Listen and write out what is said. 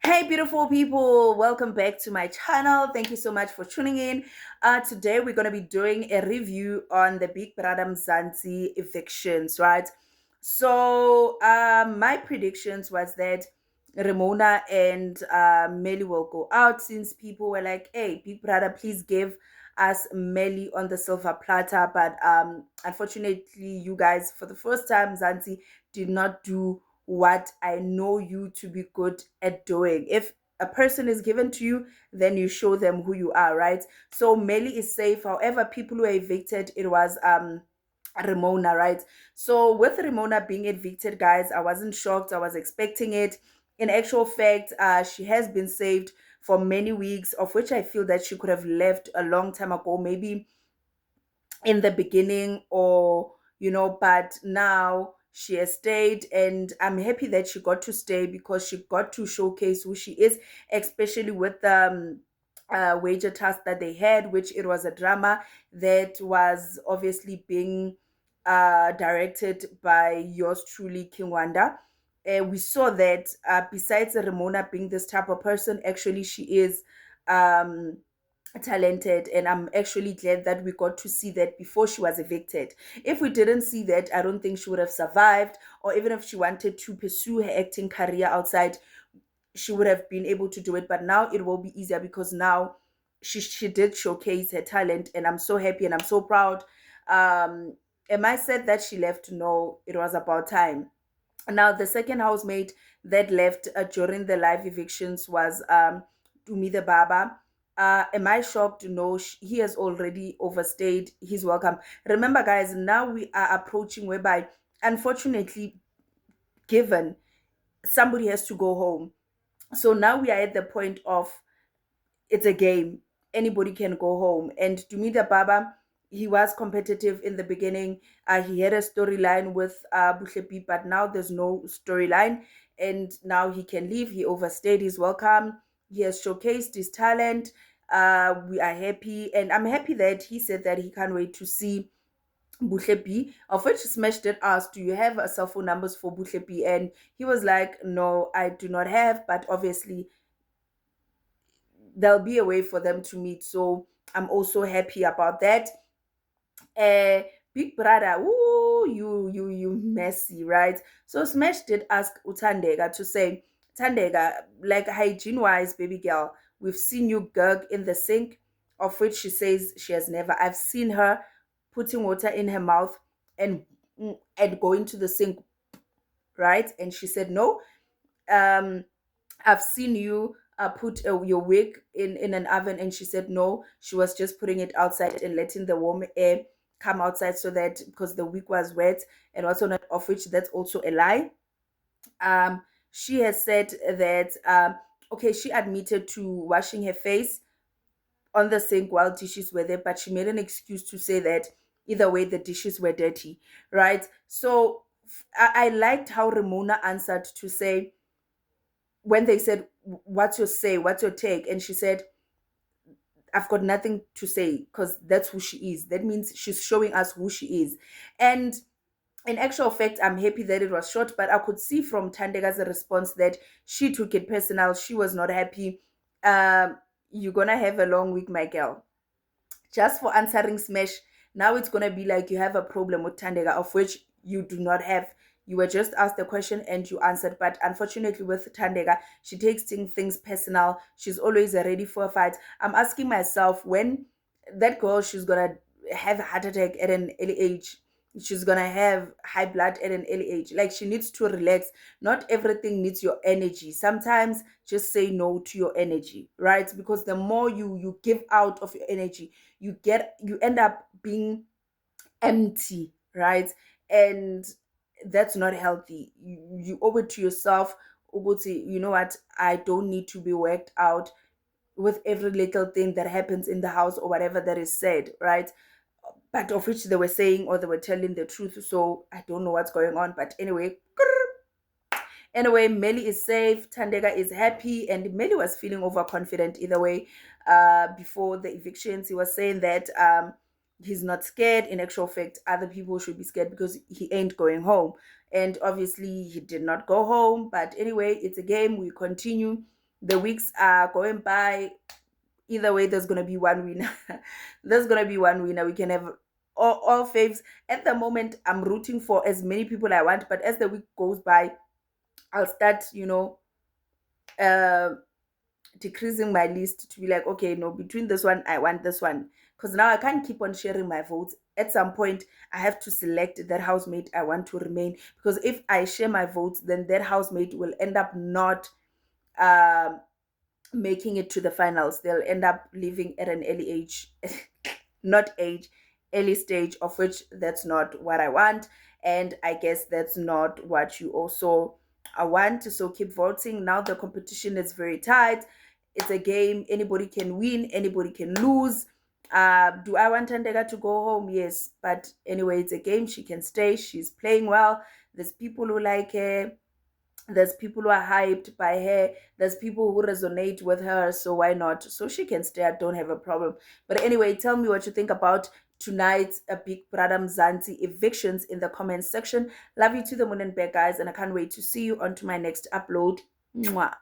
Hey, beautiful people, welcome back to my channel. Thank you so much for tuning in. Today, we're going to be doing a review on the Big Brother Mzansi evictions, right? So, my predictions was that Ramona and Melly will go out since people were like, hey, Big Brother, please give us Melly on the silver platter. But unfortunately, you guys, for the first time, Mzansi did not do what I know you to be good at doing. If a person is given to you, then you show them who you are, right? So Melly is safe. However, people who were evicted, it was Ramona, right? So with Ramona being evicted, guys, I wasn't shocked. I was expecting it. In actual fact, she has been saved for many weeks, of which I feel that she could have left a long time ago, maybe in the beginning, or but now she has stayed, and I'm happy that she got to stay because she got to showcase who she is, especially with the wager task that they had, which it was a drama that was obviously being directed by yours truly, King Wanda. We saw that besides Ramona being this type of person, actually she is um talented, and I'm actually glad that we got to see that before she was evicted. If we didn't see that, I don't think she would have survived, or even if she wanted to pursue her acting career outside, she would have been able to do it. But now it will be easier because now she did showcase her talent, and I'm so happy and I'm so proud. Am I sad that she left? No, it was about time. Now, the second housemate that left during the live evictions was Tumi the Baba. Am I shocked? No, he has already overstayed his welcome. Remember, guys, now we are approaching whereby, unfortunately, given somebody has to go home. So now we are at the point of it's a game. Anybody can go home. And Dumida Baba, he was competitive in the beginning. He had a storyline with Buhlepi, but now there's no storyline. And now he can leave. He overstayed his welcome. He has showcased his talent. We are happy. And I'm happy that he said that he can't wait to see Buhlepi, of which Smash did ask, do you have cell phone numbers for Buhlepi? And he was like, no, I do not have, but obviously there'll be a way for them to meet. So I'm also happy about that. Uh, Big brother, ooh, you messy, right? So Smash did ask Utandega to say, Tandega, like hygiene wise, baby girl, we've seen you gurg in the sink, of which she says she has never. I've seen her putting water in her mouth and going to the sink, right? And she said no. Um, I've seen you put your wig in an oven, and she said no, she was just putting it outside and letting the warm air come outside, so that because the wig was wet and also not, of which that's also a lie. Um, she has said that okay, she admitted to washing her face on the sink while dishes were there, but she made an excuse to say that either way the dishes were dirty, right? So I liked how Ramona answered to say, when they said, what's your say, what's your take, and she said, I've got nothing to say because that's who she is. That means she's showing us who she is. And in actual fact, I'm happy that it was short, but I could see from Tandega's response that she took it personal. She was not happy. um you're gonna have a long week, my girl, just for answering Smash. Now it's gonna be like you have a problem with Tandega, of which you do not have. You were just asked the question and you answered. But unfortunately, with Tandega, she takes things personal. She's always ready for a fight. I'm asking myself, when that girl, she's gonna have a heart attack at an early age. She's gonna have high blood at an early age. Like, she needs to relax. Not everything needs your energy. Sometimes just say no to your energy, right? Because the more you give out of your energy, you end up being empty, right? And that's not healthy. You owe it to yourself. Ukuthi, you know what, I don't need to be worked out with every little thing that happens in the house or whatever that is said, right? But of which they were saying, or they were telling the truth, so I don't know what's going on. But anyway, Melly is safe, Tandega is happy, and Melly was feeling overconfident either way. Before the evictions, he was saying that he's not scared. In actual fact, other people should be scared because he ain't going home. And obviously, he did not go home. But anyway, it's a game. We continue. the weeks are going by. Either way, there's gonna be one winner. There's gonna be one winner. We can have all faves. At the moment, I'm rooting for as many people I want, but as the week goes by, I'll start, uh, decreasing my list to be like, okay, no, between this one, I want this one. Because now I can't keep on sharing my votes. At some point, I have to select that housemate I want to remain. Because if I share my votes, then that housemate will end up not um making it to the finals. They'll end up leaving at an early age, not age, early stage, of which that's not what I want. And I guess that's not what you also want. So keep voting. Now the competition is very tight. It's a game. Anybody can win, anybody can lose. Do I want Tandega to go home? Yes. But anyway, it's a game. She can stay. She's playing well. There's people who like her. There's people who are hyped by her. There's people who resonate with her. So why not? So she can stay. I don't have a problem. But anyway, tell me what you think about tonight's Big Brother Mzansi evictions in the comments section. Love you to the moon and back, guys. And I can't wait to see you on to my next upload. Mwah.